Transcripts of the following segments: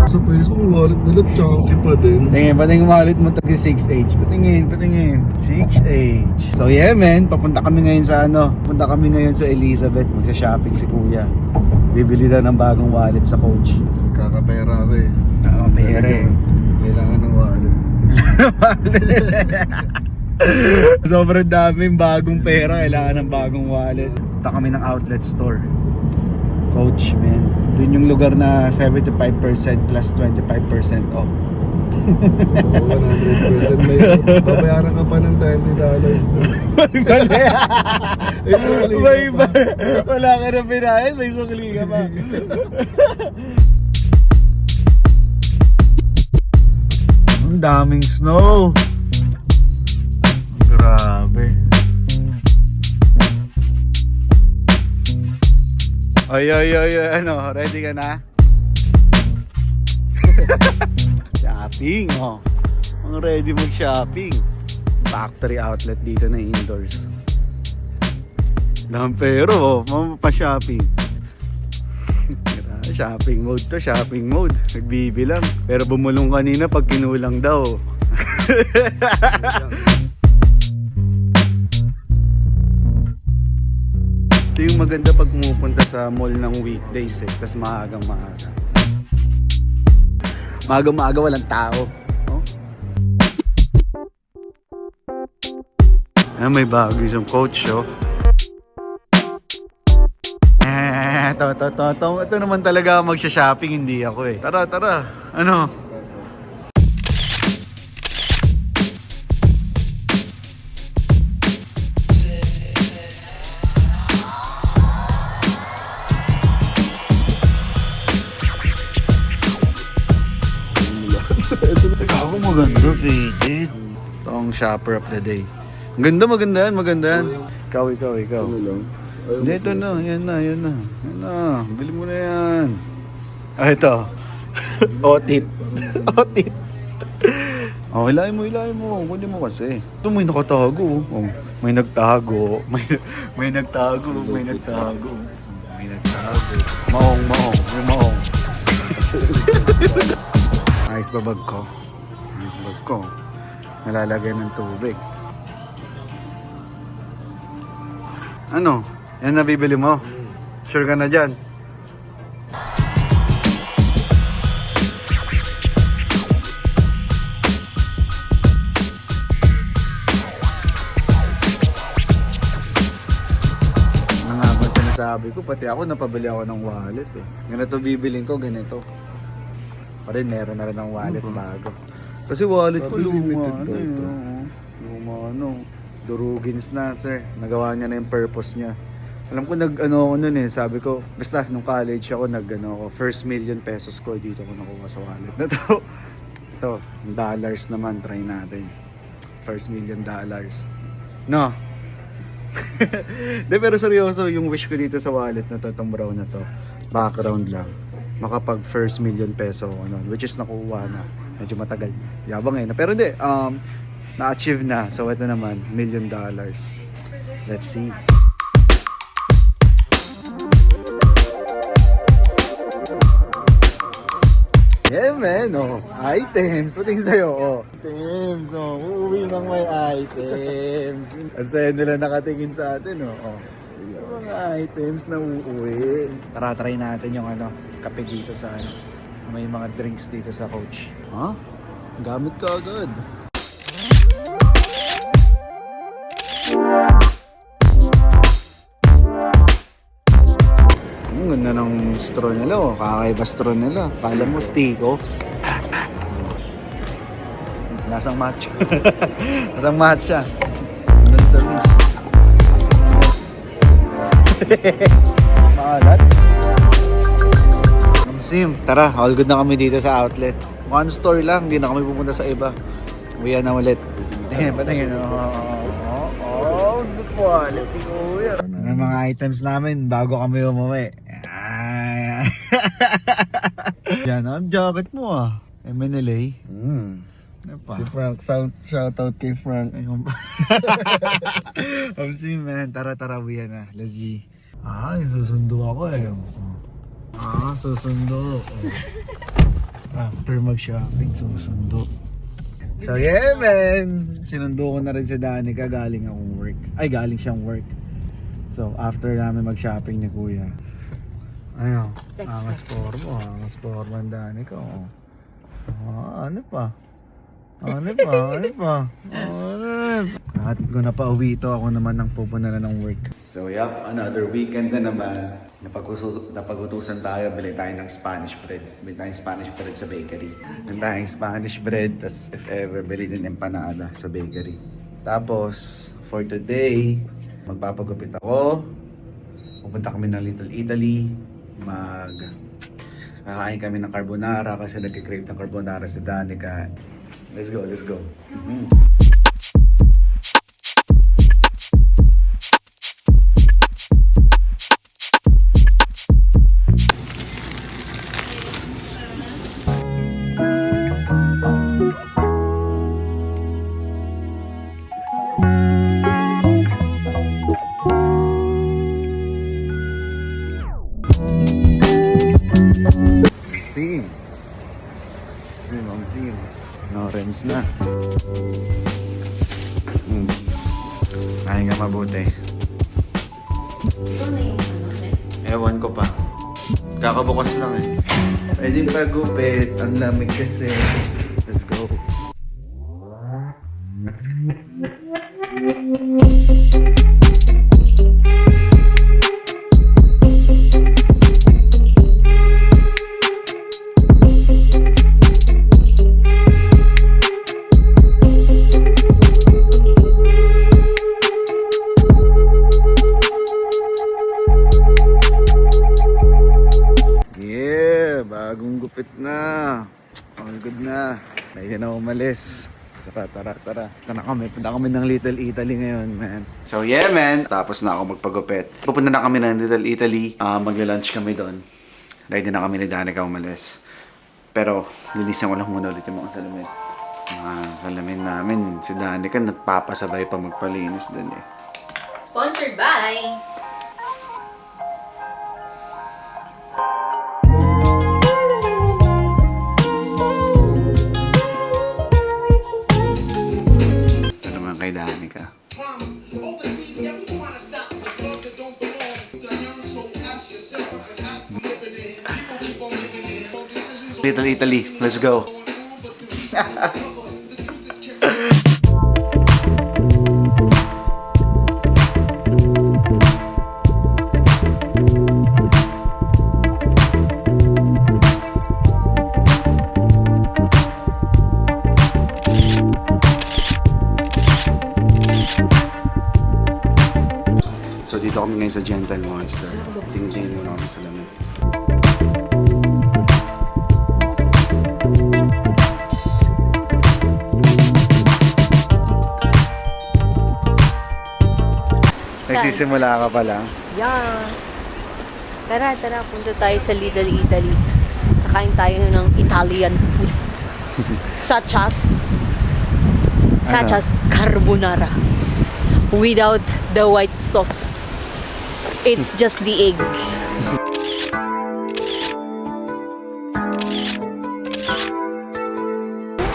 Sa Facebook, wallet nila chunky pa din. Patingin wallet mo 36H. Patingin. 6H. So yeah man, papunta kami ngayon sa Elizabeth. Magsa-shopping si kuya. Bibili daw ng bagong wallet sa Coach. Kakapera ako eh. Oo, pere. Kailangan ng wallet. Sobrang daming bagong pera, kailangan ng bagong wallet. Punta kami ng outlet store. Coach, man. Doon yung lugar na 75% plus 25% off. So, 100% may babayaran ka pa ng $20 doon. Wala ka na pinahit, may sukli ka pa. Ang daming snow. Grabe. Ay, ano, ready ka na? Shopping, oh. Ang ready mag-shopping. Factory outlet dito na indoors. Pero, pa-shopping. Shopping mode. Nagbibilang. Pero bumulong kanina pag kinulang daw. Ito yung maganda pag pumupunta sa mall ng weekdays eh. Tapos maaga. Maaga walang tao. Oh? May bago isang Coach, oh. Ito naman talaga magsha-shopping, hindi ako eh. Tara. Ano? Ako maganda, faded. Ito ang shopper of the day. Maganda yan. Ikaw. Ano lang? Hindi, ito na. Yan na. Bili mo na yan. Ito. Otit. Oh, hilahin mo. Kunin mo kasi. Ito may nakatago. Oh, may nagtago. May nagtago. Maong. May maong. Ayos ba bag ko? Nalalagay ng tubig. Ano? Yan na bibili mo? Sure ka na dyan? Ano nga ba sinasabi ko? Pati ako napabili ako ng wallet eh. Ganito bibilin ko, ganito. Pa rin, meron na rin ng wallet bago. Kasi wallet ko luma durugins na sir. Nagawa niya na yung purpose niya. Alam ko ako nun eh. Sabi ko, basta nung college ako first $1,000,000 ko dito ko nakuha sa wallet na to. Ito, dollars naman, try natin. First $1,000,000. No? De, pero seryoso, yung wish ko dito sa wallet na to, itong brown na to, background lang. Makapag first $1,000,000 which is nakuha na. Medyo matagal. Yabang eh. Pero hindi, na-achieve na. So ito naman, $1,000,000. Let's see. Yeah man, oh. Items. Pating sa'yo, oh. Items, oh. Uuwi ng may items. Ang saya nila nakatingin sa atin, oh. Yung mga items na uuwi. Tara, try natin yung kape dito sa may mga drinks dito sa Coach. Ha? Gamit ka agad. Ang ganda ng straw nila, oh. Kakaiba straw nila. Kala mo stiko. Lasang matcha. Lasang matcha. Tamis. Maalat. Sim, tara, all good na kami dito sa outlet. One store lang, hindi na kami pupunta sa iba. Uwian na ulit. Patingin. Good quality, kuya. Ang mga items namin bago kami umuwi. Yan, ang jacket mo ah. MNLA. Si Frank, shoutout kay Frank. Sim, man, tara, uwian na. Let's G. Susundo ako eh. Susundo. After mag-shopping, susundo. So yeah, man! Sinundo ko na rin si Danica, galing akong work. Ay, galing siyang work. So, after namin mag-shopping ni Kuya. Ano? Angas forma ang Danica. Oh. Ano pa? Hatid ko na pa uwi ito. Ako naman ang pupunta na ng work. So, another weekend na naman. Napagutusan tayo, bili tayo ng Spanish bread. Bili tayong Spanish bread sa bakery. Bili tayong Spanish bread, tas if ever, bili din empanada sa bakery. Tapos, for today, magpapagupit ako. Pupunta kami ng Little Italy. Kakain kami ng carbonara kasi nagkikrave ng carbonara si Danica. Let's go. Sim. Orange na. Kain ka mabuti. Ewan ko pa. Kakabukas lang eh. Pwede pagupit. Ang lamig kasi. Let's go. Bagong gupit na. All good na. Pwede na umalis. Tara. Punta kami ng Little Italy ngayon, man. So yeah, man. Tapos na ako magpagupit. Pupunta na kami ng Little Italy. Magla-lunch kami doon. Ready na kami ni Danica umalis. Pero, linisan ko lang muna ulit yung mga salamin. Mga salamin namin. Si Danica nagpapasabay pa magpalinis doon eh. Sponsored by... Kay Danica. Little Italy, let's go. So dito kami ngayon sa Gentle Monster. Tingin muna kami sa lamin. Nagsisimula ka pa lang? Yeah. Tara, punta tayo sa Little Italy. Kakain tayo ng Italian food. Such as carbonara. Without the white sauce. It's just the egg.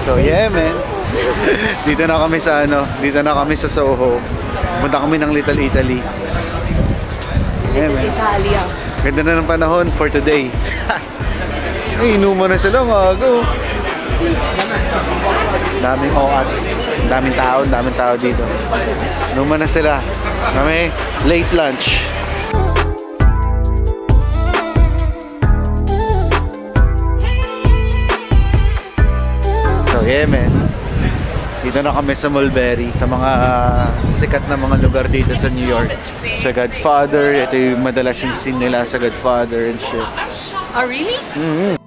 So yeah, man. Dito na kami sa Soho. Punta kami ng Little Italy. Yeah, man. Italia. Ganda na ng panahon for today. Ay, inuman na sila, gago. Daming tao dito. Inuman na sila. Kami, late lunch. So yeah, man. Dito na kami sa Mulberry, sa mga sikat na mga lugar dito sa New York. Sa Godfather, ito yung madalas yung scene nila sa Godfather and shit. Oh, really? Mm-hmm.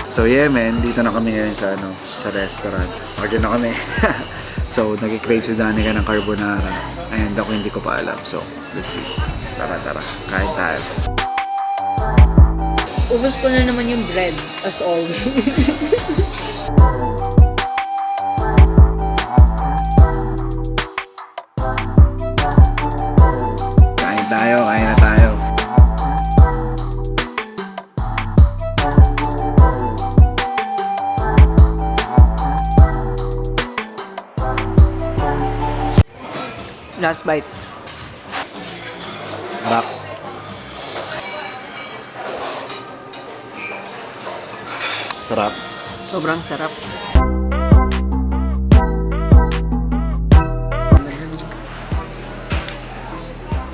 So yeah, man, dito na kami ngayon sa restaurant. Order na kami. So, nag-crave si Danica ng carbonara. And ako hindi ko pa alam. So, let's see. Tara. Kain tayo. Ubus ko na naman yung bread, as always. Kain na tayo. Last bite. Sarap. Sarap. Sobrang sarap.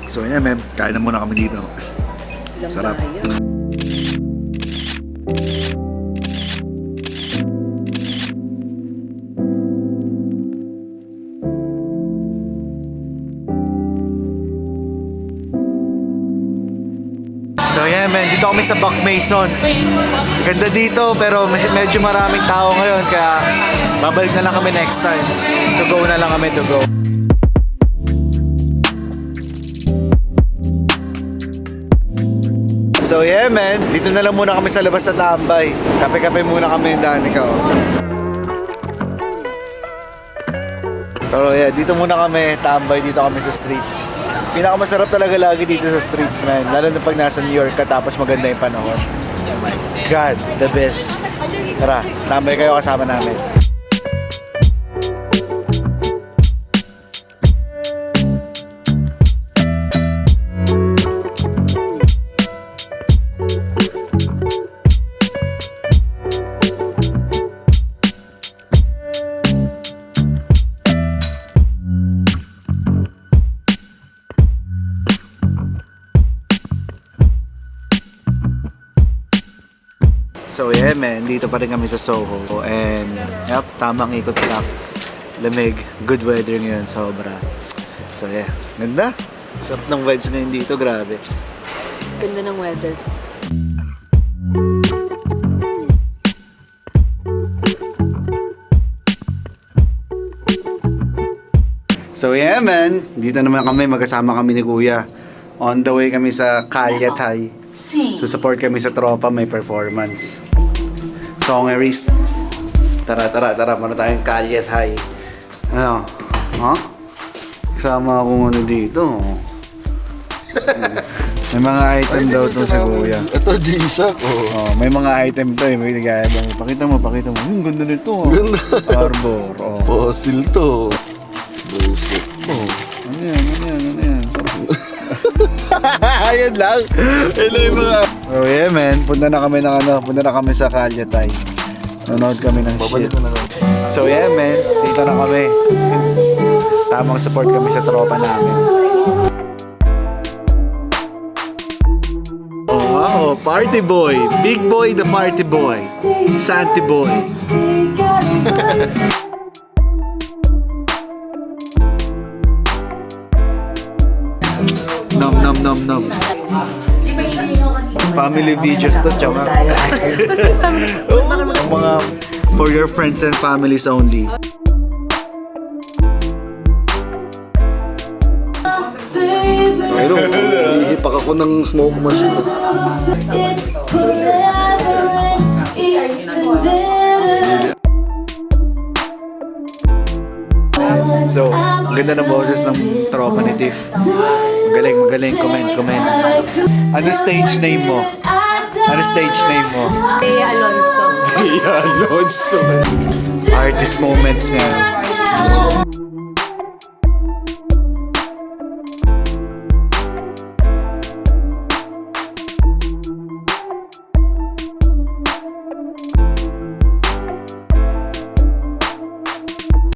So yan, ma'am. Kain na muna kami dito. Ilang Sarap. tayo. So yeah, man, dito kami sa Buck Mason. Ganda dito pero medyo maraming tao ngayon kaya babalik na lang kami next time. To go na lang kami, to go. So yeah, man, dito na lang muna kami sa labas na tambay. Kape-kape muna kami yung Danica. Pero yeah, dito muna kami, tambay dito kami sa streets. Pinakamasarap talaga lagi dito sa streets, man. Lalo na pag nasa New York ka tapos maganda yung panahon. Oh my God, the best. Tara, tambay kayo kasama namin. So yeah, man, dito pa rin kami sa Soho. And yep, tamang ikot lang. Lamig, good weather ngayon, sobra. So yeah, ganda. Sarap ng vibes ngayon dito, grabe. Ganda ng weather. So yeah, man, dito naman kami, magkasama kami ni Kuya. On the way kami sa Kalyat. To support kami sa tropa, may performance. Songerist. Tara, muna tayong Kalyat High. Ano? Ha? Kasama akong ano dito. May mga item daw to si Kuya. Ito, G-Shock. Oh, may mga item to eh. May nagaya daw. Pakita mo. Ganda nito. Oh. Ganda. Arbor. Oh. Fossil to. Bullshit mo. Ano yan? Ayun lang. Ito yung mga... Oh yeah, man. Punta na kami sa Kalyatay. Nanood kami ng Babalik shit. ko na lang. So yeah, man. Dito na kami. Tamang support kami sa tropa namin. Oh, wow. Party boy. Big boy the party boy. Santi boy. Nom. Family videos to, tsaka. Mga for your friends and families only. Pero, hihipak ako ng smoke machine. It's forever and even better. So, ang ganda ng boses ng tropa ni Tiff. Magaling. Comment. Ano stage name mo? Alonso. Alonso. Artist moments niya.